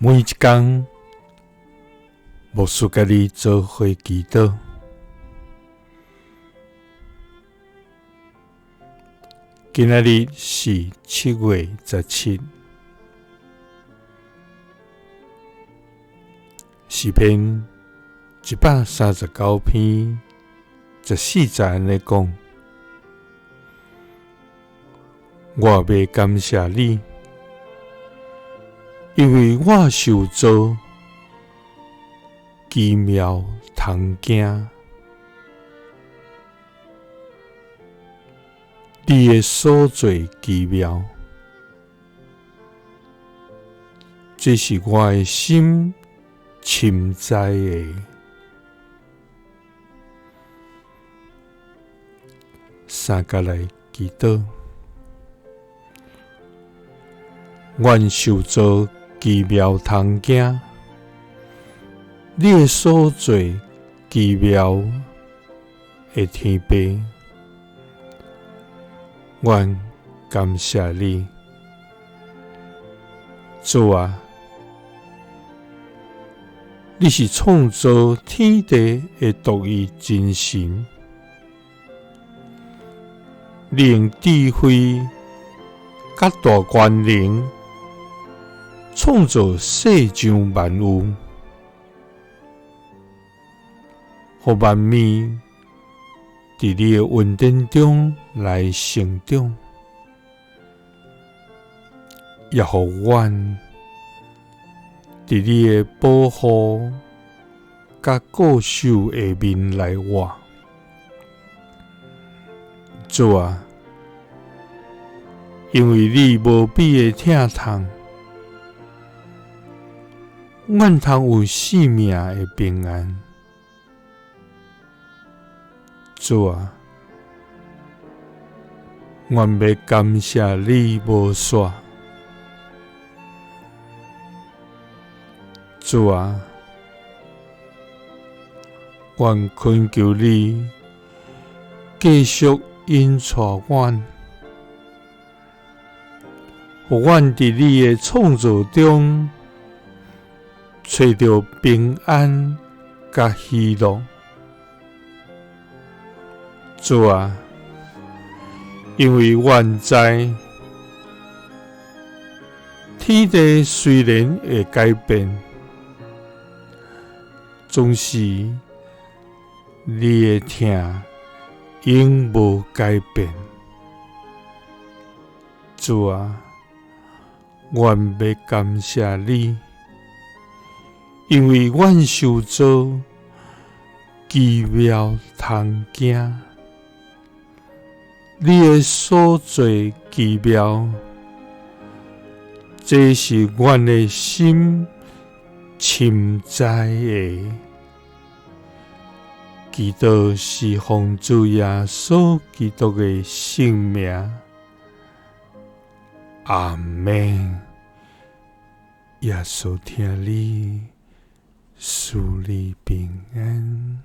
每一天，牧师甲你做伙祈祷。今仔日是7月17，诗篇139篇14节安尼讲：我要感谢你，因为我受造奇妙通惊。你的所做奇妙，这是我的心深知的。三甲来祈祷，愿受造奇妙通惊。你的所做奇妙的天父，愿感谢你，主啊！你是创造天地的独一真神，你用智慧甲大权能创造世上万物，互万物伫你的恩典中来成长，也互阮伫你的保护甲固守下面来活。主啊，因为你无比的疼痛，阮通有生命的平安。主啊，阮要感谢你无煞。主啊，阮恳求你继续引带阮，互阮伫你的创造中找到平安甲喜乐。主啊，因为阮知天地虽然会改变，总是你的疼永无改变。主啊，阮要感谢你，因为阮受造奇妙通惊。你的所做奇妙，这是阮的心深知的。祈祷是奉主耶稣基督的圣名，阿们。耶稣听你，赐你平安。